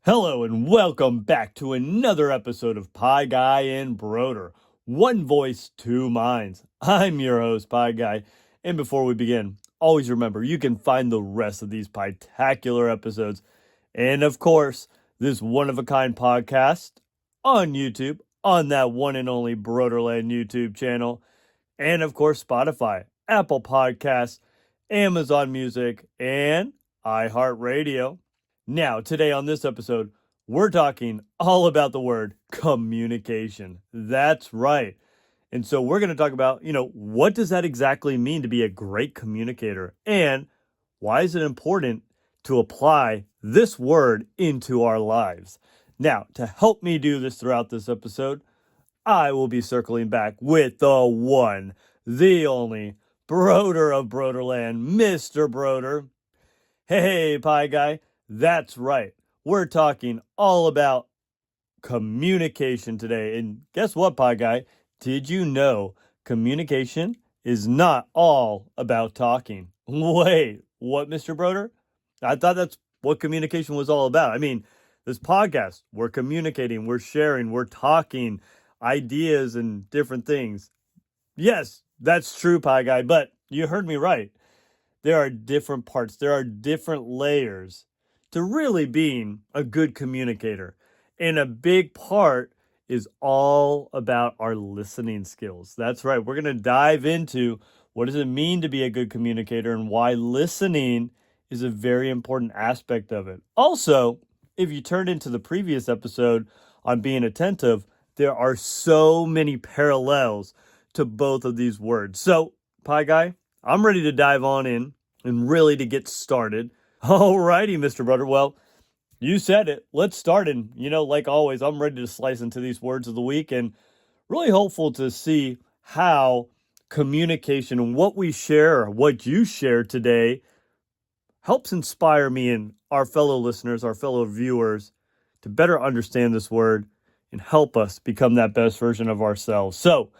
Hello and welcome back to another episode of Pie Guy and Brodeur. One voice, two minds. I'm your host, Pie Guy. And before we begin, always remember you can find the rest of these spectacular episodes and, of course, this one-of-a-kind podcast on YouTube, on that one and only Brodeurland YouTube channel, and, of course, Spotify, Apple Podcasts, Amazon Music, and iHeartRadio. Now, today on this episode, we're talking all about the word communication. That's right. And so we're going to talk about, what does that exactly mean to be a great communicator? And why is it important to apply this word into our lives? Now, to help me do this throughout this episode, I will be circling back with the one, the only Brodeur of Brodeurland, Mr. Brodeur. Hey, Pie Guy. That's right. We're talking all about communication today. And guess what, Pie Guy? Did you know communication is not all about talking? Wait, what, Mr. Brodeur? I thought that's what communication was all about. I mean, this podcast, we're communicating, we're sharing, we're talking ideas and different things. Yes, that's true, Pie Guy, but you heard me right. There are different parts. There are different layers to really being a good communicator. And a big part is all about our listening skills. That's right. We're going to dive into what does it mean to be a good communicator and why listening is a very important aspect of it. Also, if you turned into the previous episode on being attentive, there are so many parallels to both of these words. So, Pie Guy, I'm ready to dive on in and really to get started. Alrighty, Mr. Brodeur. Well, you said it. Let's start. And, like always, I'm ready to slice into these words of the week and really hopeful to see how communication and what we share, or what you share today, helps inspire me and our fellow listeners, our fellow viewers, to better understand this word and help us become that best version of ourselves. So,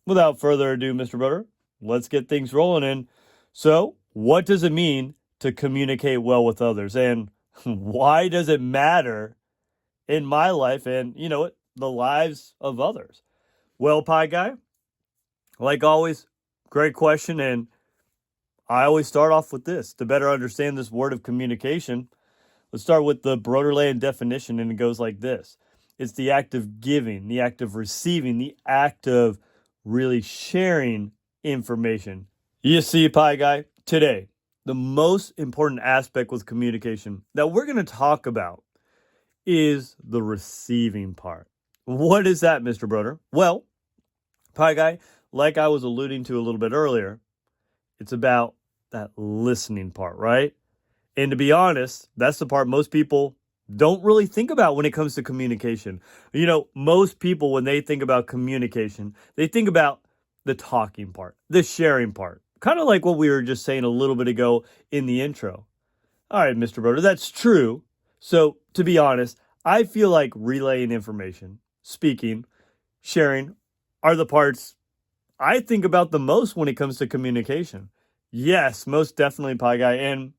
without further ado, Mr. Brodeur, let's get things rolling in. So, what does it mean to communicate well with others? And why does it matter in my life and, the lives of others? Well, Pie Guy, like always, great question. And I always start off with this. To better understand this word of communication, let's start with the Brodeurland definition, and it goes like this. It's the act of giving, the act of receiving, the act of really sharing information. You see, Pie Guy, today, the most important aspect with communication that we're going to talk about is the receiving part. What is that, Mr. Brodeur? Well, Pie Guy, like I was alluding to a little bit earlier, it's about that listening part, right? And to be honest, that's the part most people don't really think about when it comes to communication. Most people, when they think about communication, they think about the talking part, the sharing part. Kind of like what we were just saying a little bit ago in the intro. All right, Mr. Brodeur, that's true. So, to be honest, I feel like relaying information, speaking, sharing are the parts I think about the most when it comes to communication. Yes, most definitely, Pie Guy. And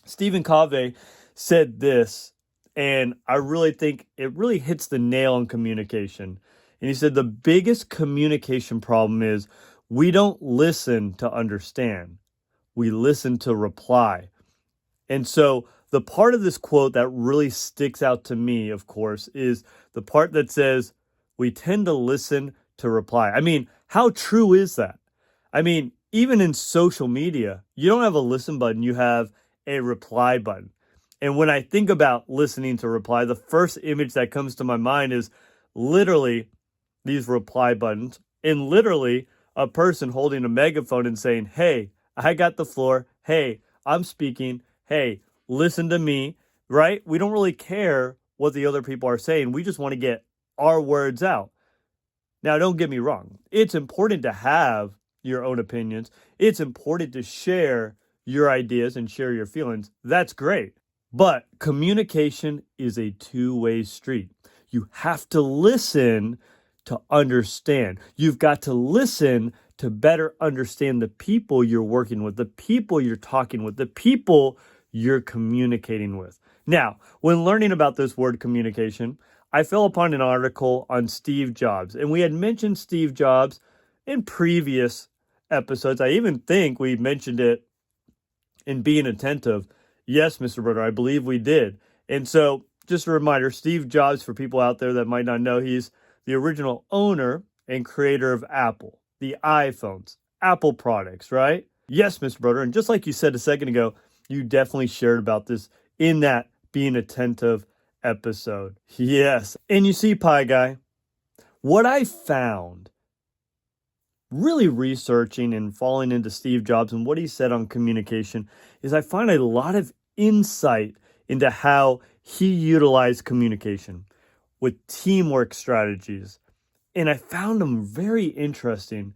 Stephen Covey said this, and I really think it really hits the nail on communication. And he said the biggest communication problem is we don't listen to understand. We listen to reply. And so the part of this quote that really sticks out to me, of course, is the part that says we tend to listen to reply. I mean, how true is that? I mean, even in social media, you don't have a listen button, you have a reply button. And when I think about listening to reply, the first image that comes to my mind is literally these reply buttons and literally a person holding a megaphone and saying, hey, I got the floor. Hey, I'm speaking. Hey, listen to me, right? We don't really care what the other people are saying. We just want to get our words out. Now, don't get me wrong. It's important to have your own opinions. It's important to share your ideas and share your feelings. That's great. But communication is a two-way street. You have to listen to understand. You've got to listen to better understand the people you're working with, the people you're talking with, the people you're communicating with. Now, when learning about this word communication, I fell upon an article on Steve Jobs, and we had mentioned Steve Jobs in previous episodes. I even think we mentioned it in Being Attentive. Yes, Mr. Brodeur, I believe we did. And so, just a reminder, Steve Jobs, for people out there that might not know, he's the original owner and creator of Apple, the iPhones, Apple products, right? Yes, Mr. Brodeur. And just like you said a second ago, you definitely shared about this in that Being Attentive episode. Yes. And you see, Pie Guy, what I found really researching and falling into Steve Jobs and what he said on communication is I find a lot of insight into how he utilized communication with teamwork strategies. And I found them very interesting,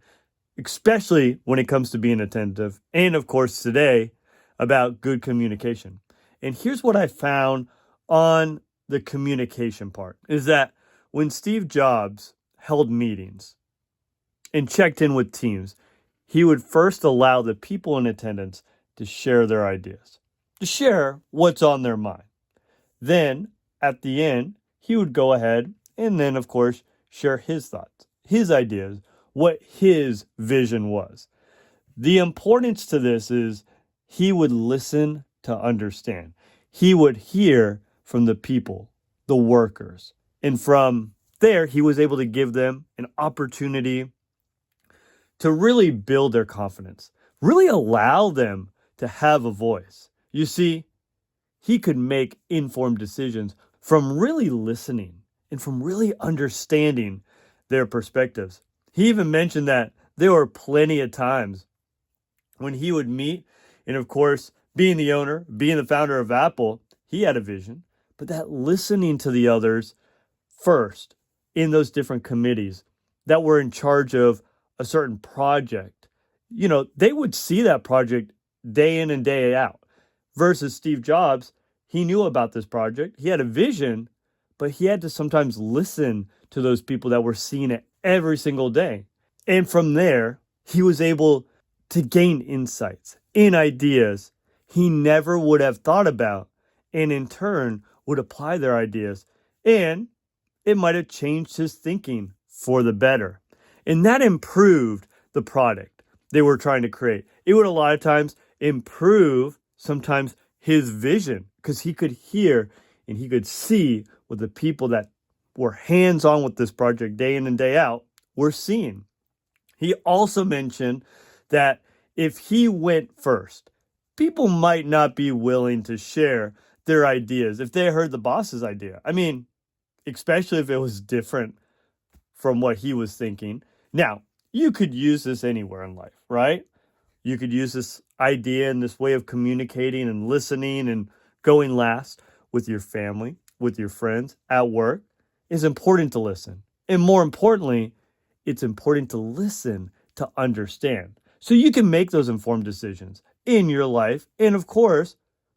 especially when it comes to being attentive. And of course, today about good communication. And here's what I found on the communication part is that when Steve Jobs held meetings and checked in with teams, he would first allow the people in attendance to share their ideas, to share what's on their mind. Then, at the end, he would go ahead and then, of course, share his thoughts, his ideas, what his vision was. The importance to this is he would listen to understand. He would hear from the people, the workers. And from there, he was able to give them an opportunity to really build their confidence, really allow them to have a voice. You see, he could make informed decisions from really listening and from really understanding their perspectives. He even mentioned that there were plenty of times when he would meet, and of course, being the owner, being the founder of Apple, he had a vision, but that listening to the others first in those different committees that were in charge of a certain project, they would see that project day in and day out. Versus Steve Jobs, he knew about this project. He had a vision, but he had to sometimes listen to those people that were seeing it every single day. And from there, he was able to gain insights and ideas he never would have thought about, and in turn would apply their ideas. And it might have changed his thinking for the better. And that improved the product they were trying to create. It would a lot of times improve sometimes his vision because he could hear and he could see what the people that were hands-on with this project day in and day out were seeing. He also mentioned that if he went first, people might not be willing to share their ideas if they heard the boss's idea. I mean, especially if it was different from what he was thinking. Now, you could use this anywhere in life, right? You could use this idea and this way of communicating and listening and going last with your family, with your friends, at work. It's important to listen. And more importantly, it's important to listen to understand so you can make those informed decisions in your life and, of course,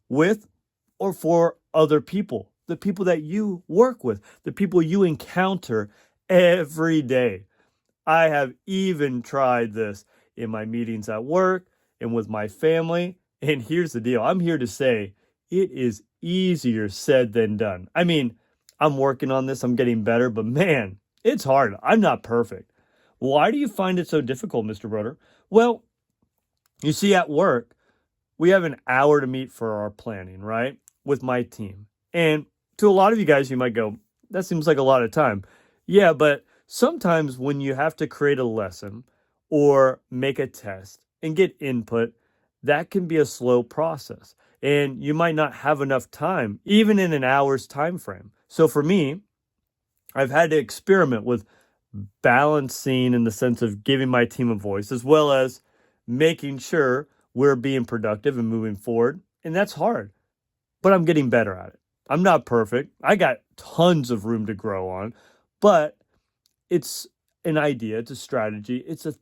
with or for other people, the people that you work with, the people you encounter every day. I have even tried this in my meetings at work and with my family. And here's the deal. I'm here to say it is easier said than done. I mean, I'm working on this. I'm getting better, but man, it's hard. I'm not perfect. Why do you find it so difficult, Mr. Brodeur? Well, you see, at work, we have an hour to meet for our planning, right? With my team. And to a lot of you guys, you might go, that seems like a lot of time. Yeah, but sometimes when you have to create a lesson or make a test and get input, that can be a slow process. And you might not have enough time, even in an hour's time frame. So for me, I've had to experiment with balancing in the sense of giving my team a voice, as well as making sure we're being productive and moving forward. And that's hard, but I'm getting better at it. I'm not perfect. I got tons of room to grow on, but it's an idea, it's a strategy, it's a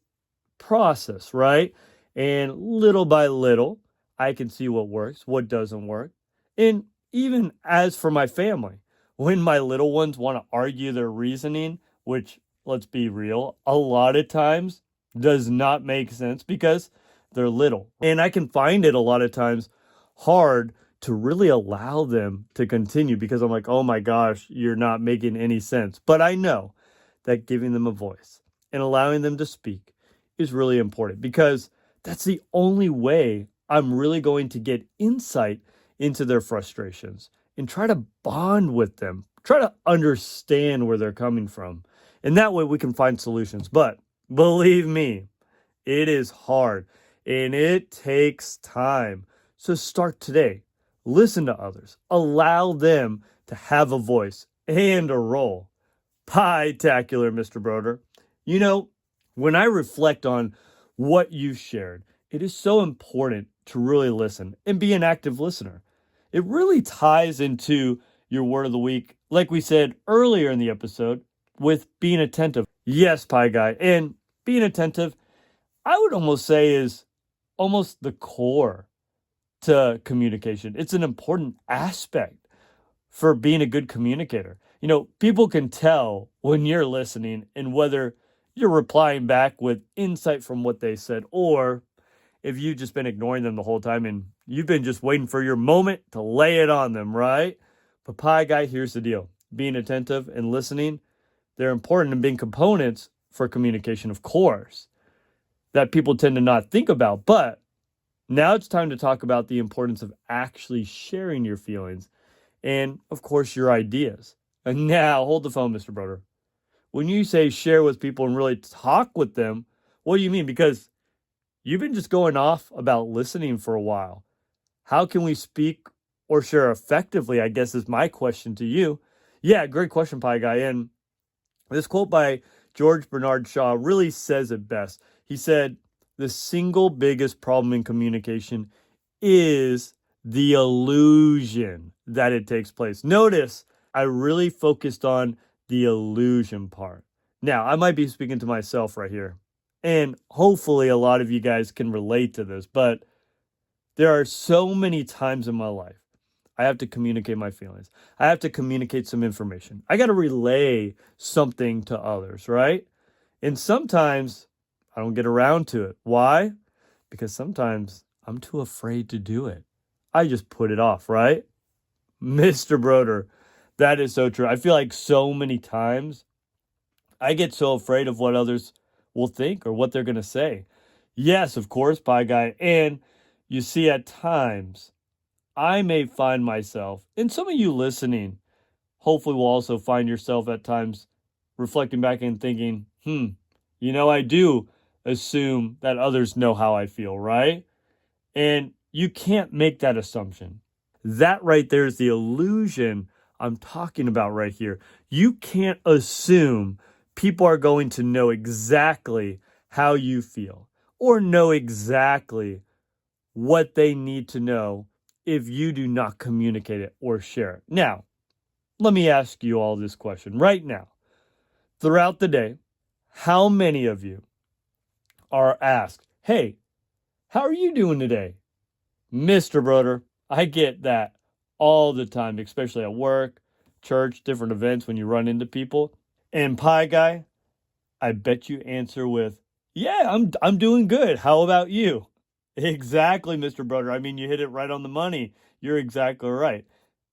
process, right? And little by little, I can see what works, what doesn't work. And even as for my family, when my little ones want to argue their reasoning, which, let's be real, a lot of times does not make sense because they're little. And I can find it a lot of times hard to really allow them to continue, because I'm like, oh my gosh, you're not making any sense. But I know that giving them a voice and allowing them to speak is really important, because that's the only way I'm really going to get insight into their frustrations and try to bond with them, try to understand where they're coming from. And that way we can find solutions. But believe me, it is hard and it takes time. So start today. Listen to others. Allow them to have a voice and a role. Pie-tacular, Mr. Brodeur. You know, when I reflect on what you shared, it is so important to really listen and be an active listener. It really ties into your word of the week, like we said earlier in the episode, with being attentive. Yes, Pie Guy. And being attentive, I would almost say, is almost the core to communication. It's an important aspect for being a good communicator. You know, people can tell when you're listening and whether you're replying back with insight from what they said, or if you've just been ignoring them the whole time and you've been just waiting for your moment to lay it on them, right? But Pie Guy, here's the deal. Being attentive and listening, they're important and being components for communication, of course, that people tend to not think about. But now it's time to talk about the importance of actually sharing your feelings and, of course, your ideas. And now, hold the phone, Mr. Brodeur. When you say share with people and really talk with them, what do you mean? Because you've been just going off about listening for a while. How can we speak or share effectively, I guess, is my question to you. Yeah, great question, Pie Guy. And this quote by George Bernard Shaw really says it best. He said, the single biggest problem in communication is the illusion that it takes place. Notice I really focused on the illusion part. Now, I might be speaking to myself right here, and hopefully a lot of you guys can relate to this, but there are so many times in my life I have to communicate my feelings. I have to communicate some information. I got to relay something to others, right? And sometimes I don't get around to it. Why? Because sometimes I'm too afraid to do it. I just put it off, right? Mr. Brodeur, that is so true. I feel like so many times I get so afraid of what others will think or what they're going to say. Yes, of course, Pie Guy. And you see, at times, I may find myself, and some of you listening, hopefully will also find yourself at times reflecting back and thinking, I do assume that others know how I feel, right? And you can't make that assumption. That right there is the illusion I'm talking about right here. You can't assume people are going to know exactly how you feel or know exactly what they need to know if you do not communicate it or share it. Now, let me ask you all this question right now. Throughout the day, how many of you are asked, hey, how are you doing today? Mr. Brodeur, I get that all the time, especially at work, church, different events when you run into people. And Pie Guy, I bet you answer with, yeah, I'm doing good. How about you? Exactly, Mr. Brodeur. I mean, you hit it right on the money. You're exactly right.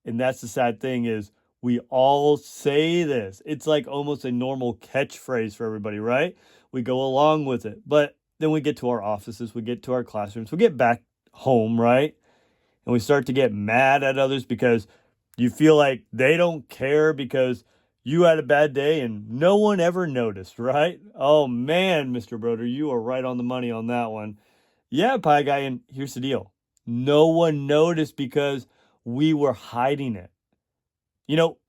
And that's the sad thing is we all say this. It's like almost a normal catchphrase for everybody, right? We go along with it. But then we get to our offices, we get to our classrooms, we get back home, right? And we start to get mad at others because you feel like they don't care because you had a bad day and no one ever noticed, right? Oh man, Mr. Brodeur, you are right on the money on that one. Yeah, Pie Guy, and here's the deal. No one noticed because we were hiding it.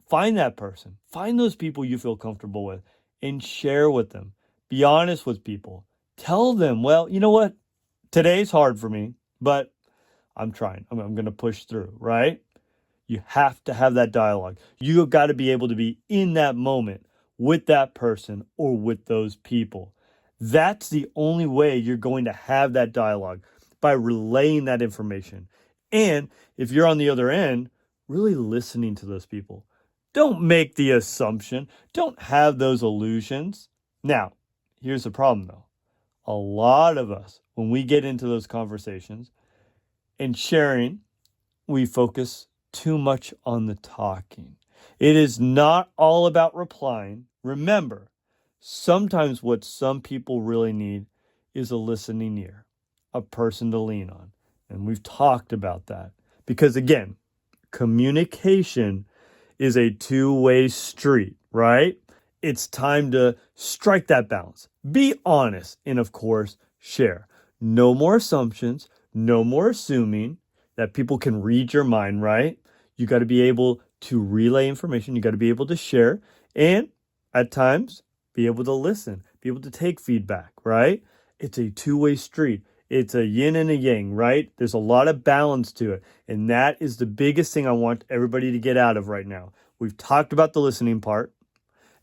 Find that person. Find those people you feel comfortable with and share with them. Be honest with people. Tell them, well, you know what? Today's hard for me, but I'm trying. I'm going to push through, right? You have to have that dialogue. You've got to be able to be in that moment with that person or with those people. That's the only way you're going to have that dialogue, by relaying that information. And if you're on the other end, really listening to those people. Don't make the assumption. Don't have those illusions. Now, here's the problem though. A lot of us, when we get into those conversations and sharing, we focus too much on the talking. It is not all about replying. Remember, sometimes what some people really need is a listening ear, a person to lean on. And we've talked about that. Because again, communication is a two-way street, right? It's time to strike that balance. Be honest and, of course, share. No more assumptions, no more assuming that people can read your mind, right? You got to be able to relay information. You got to be able to share and at times be able to listen, be able to take feedback, right? It's a two-way street. It's a yin and a yang, right? There's a lot of balance to it. And that is the biggest thing I want everybody to get out of right now. We've talked about the listening part.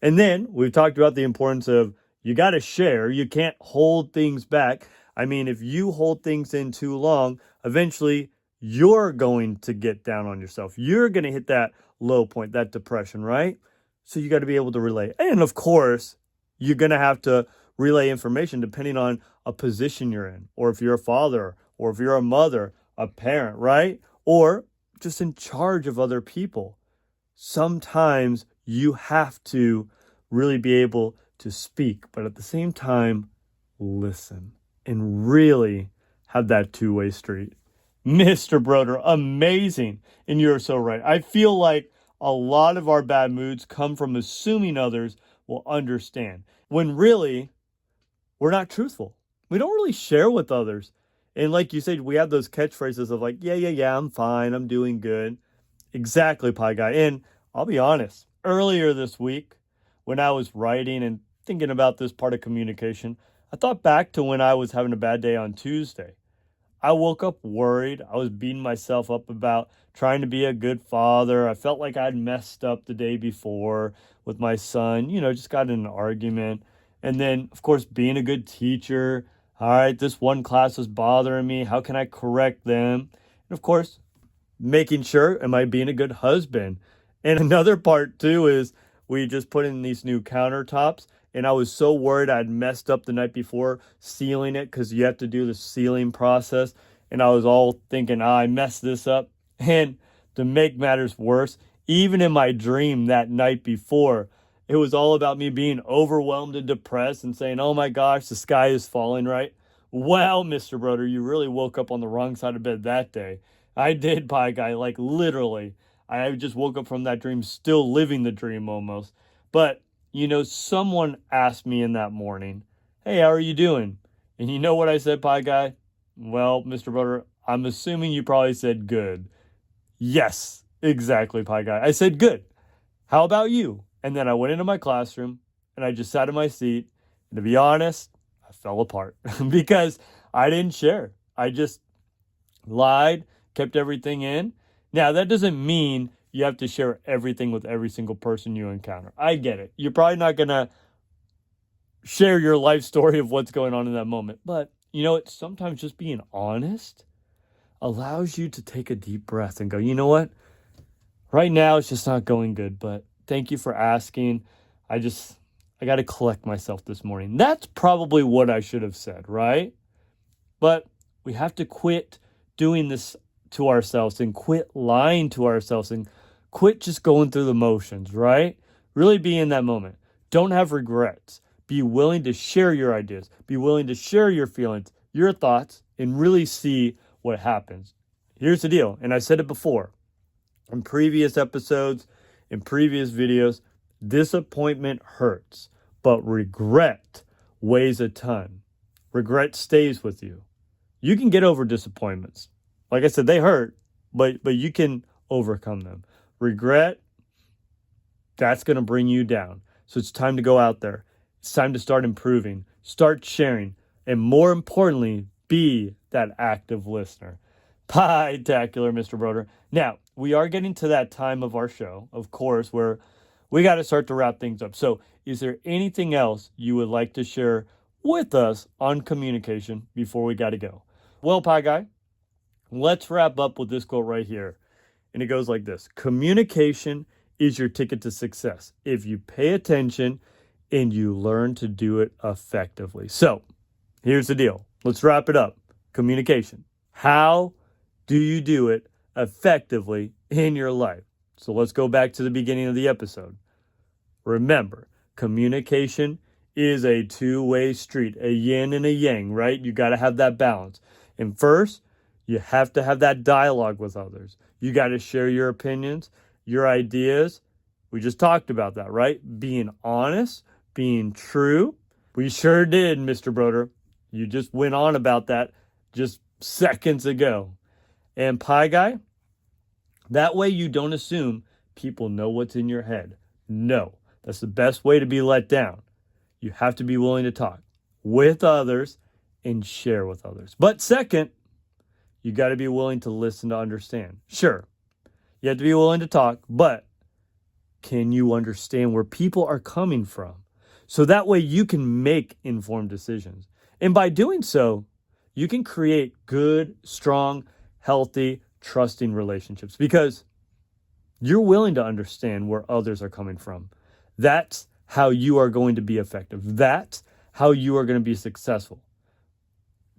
And then we've talked about the importance of you got to share. You can't hold things back. I mean, if you hold things in too long, eventually you're going to get down on yourself. You're going to hit that low point, that depression, right? So you got to be able to relay. And of course, you're going to have to relay information depending on a position you're in, or if you're a father, or if you're a mother, a parent, right? Or just in charge of other people. Sometimes you have to really be able to speak, but at the same time, listen and really have that two-way street. Mr. Brodeur, amazing. And you're so right. I feel like a lot of our bad moods come from assuming others will understand when really we're not truthful. We don't really share with others. And like you said, we have those catchphrases of like, yeah, I'm fine. I'm doing good. Exactly, Pie Guy. And I'll be honest, earlier this week when I was writing and thinking about this part of communication, I thought back to when I was having a bad day on Tuesday. I woke up worried. I was beating myself up about trying to be a good father. I felt like I'd messed up the day before with my son, just got in an argument. And then, of course, being a good teacher. All right, this one class was bothering me. How can I correct them? And of course, making sure, am I being a good husband? And another part too is we just put in these new countertops. And I was so worried I'd messed up the night before sealing it because you have to do the sealing process. And I was all thinking, I messed this up. And to make matters worse, even in my dream that night before, it was all about me being overwhelmed and depressed and saying, oh my gosh, the sky is falling, right? Well, Mr. Brodeur, you really woke up on the wrong side of bed that day. I did, Pie Guy, like literally. I just woke up from that dream still living the dream almost. But someone asked me in that morning, hey, how are you doing? And you know what I said, Pie Guy? Well, Mr. Brodeur, I'm assuming you probably said good. Yes, exactly, Pie Guy. I said good. How about you? And then I went into my classroom and I just sat in my seat. And to be honest, I fell apart because I didn't share. I just lied, kept everything in. Now, that doesn't mean you have to share everything with every single person you encounter. I get it. You're probably not going to share your life story of what's going on in that moment. But, sometimes just being honest allows you to take a deep breath and go, you know what? Right now, it's just not going good, but thank you for asking. I got to collect myself this morning. That's probably what I should have said, right? But we have to quit doing this to ourselves and quit lying to ourselves and quit just going through the motions, right? Really be in that moment. Don't have regrets. Be willing to share your ideas. Be willing to share your feelings, your thoughts, and really see what happens. Here's the deal, and I said it before in previous episodes, in previous videos, disappointment hurts, but regret weighs a ton. Regret stays with you. You can get over disappointments. Like I said, they hurt, but you can overcome them. Regret, that's going to bring you down. So it's time to go out there. It's time to start improving, start sharing, and more importantly, be that active listener. Pie-tacular, Mr. Brodeur. Now, we are getting to that time of our show, of course, where we got to start to wrap things up. So is there anything else you would like to share with us on communication before we got to go? Well, Pie Guy, let's wrap up with this quote right here. And it goes like this. Communication is your ticket to success if you pay attention and you learn to do it effectively. So here's the deal. Let's wrap it up. Communication. How do you do it effectively in your life. So let's go back to the beginning of the episode. Remember, communication is a two-way street, a yin and a yang, right? You got to have that balance. And first, you have to have that dialogue with others. You got to share your opinions, your ideas. We just talked about that, right? Being honest, being true. We sure did, Mr. Brodeur. You just went on about that just seconds ago. And Pie Guy, that way you don't assume people know what's in your head. No, that's the best way to be let down. You have to be willing to talk with others and share with others. But second, you got to be willing to listen to understand. Sure, you have to be willing to talk, but can you understand where people are coming from? So that way you can make informed decisions. And by doing so, you can create good, strong, healthy, trusting relationships because you're willing to understand where others are coming from. That's how you are going to be effective. That's how you are going to be successful.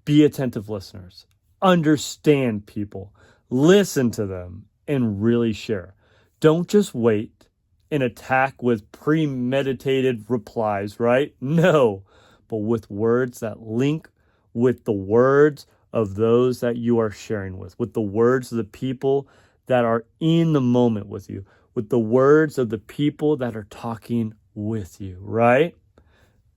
Be attentive listeners. Understand people. Listen to them and really share. Don't just wait and attack with premeditated replies, right? No, but with words that link with the words of those that you are sharing with the words of the people that are in the moment with you, with the words of the people that are talking with you, right?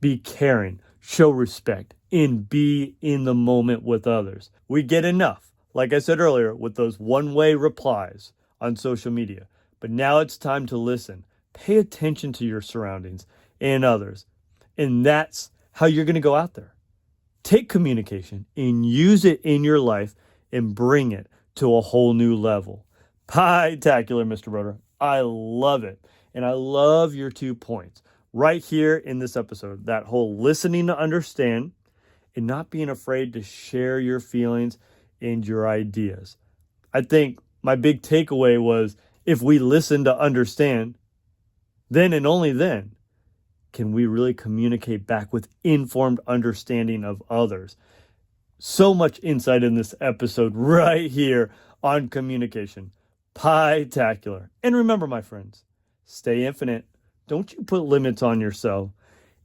Be caring, show respect, and be in the moment with others. We get enough, like I said earlier, with those one-way replies on social media. But now it's time to listen. Pay attention to your surroundings and others. And that's how you're going to go out there. Take communication and use it in your life and bring it to a whole new level. Pie-tacular, Mr. Brodeur. I love it. And I love your 2 points right here in this episode. That whole listening to understand and not being afraid to share your feelings and your ideas. I think my big takeaway was if we listen to understand, then and only then can we really communicate back with informed understanding of others. So much insight in this episode right here on communication. Pie-tacular. And remember, my friends, stay infinite. Don't you put limits on yourself.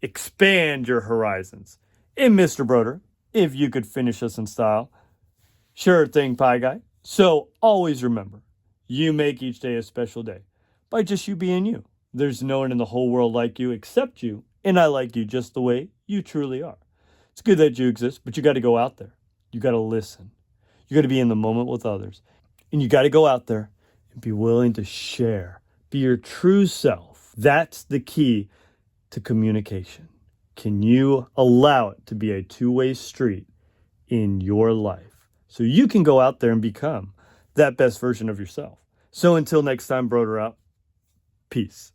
Expand your horizons. And Mr. Brodeur, if you could finish us in style. Sure thing, Pie Guy. So always remember, you make each day a special day by just you being you. There's no one in the whole world like you except you, and I like you just the way you truly are. It's good that you exist, but you got to go out there. You got to listen. You got to be in the moment with others. And you got to go out there and be willing to share. Be your true self. That's the key to communication. Can you allow it to be a two-way street in your life so you can go out there and become that best version of yourself? So until next time, Broder out. Peace.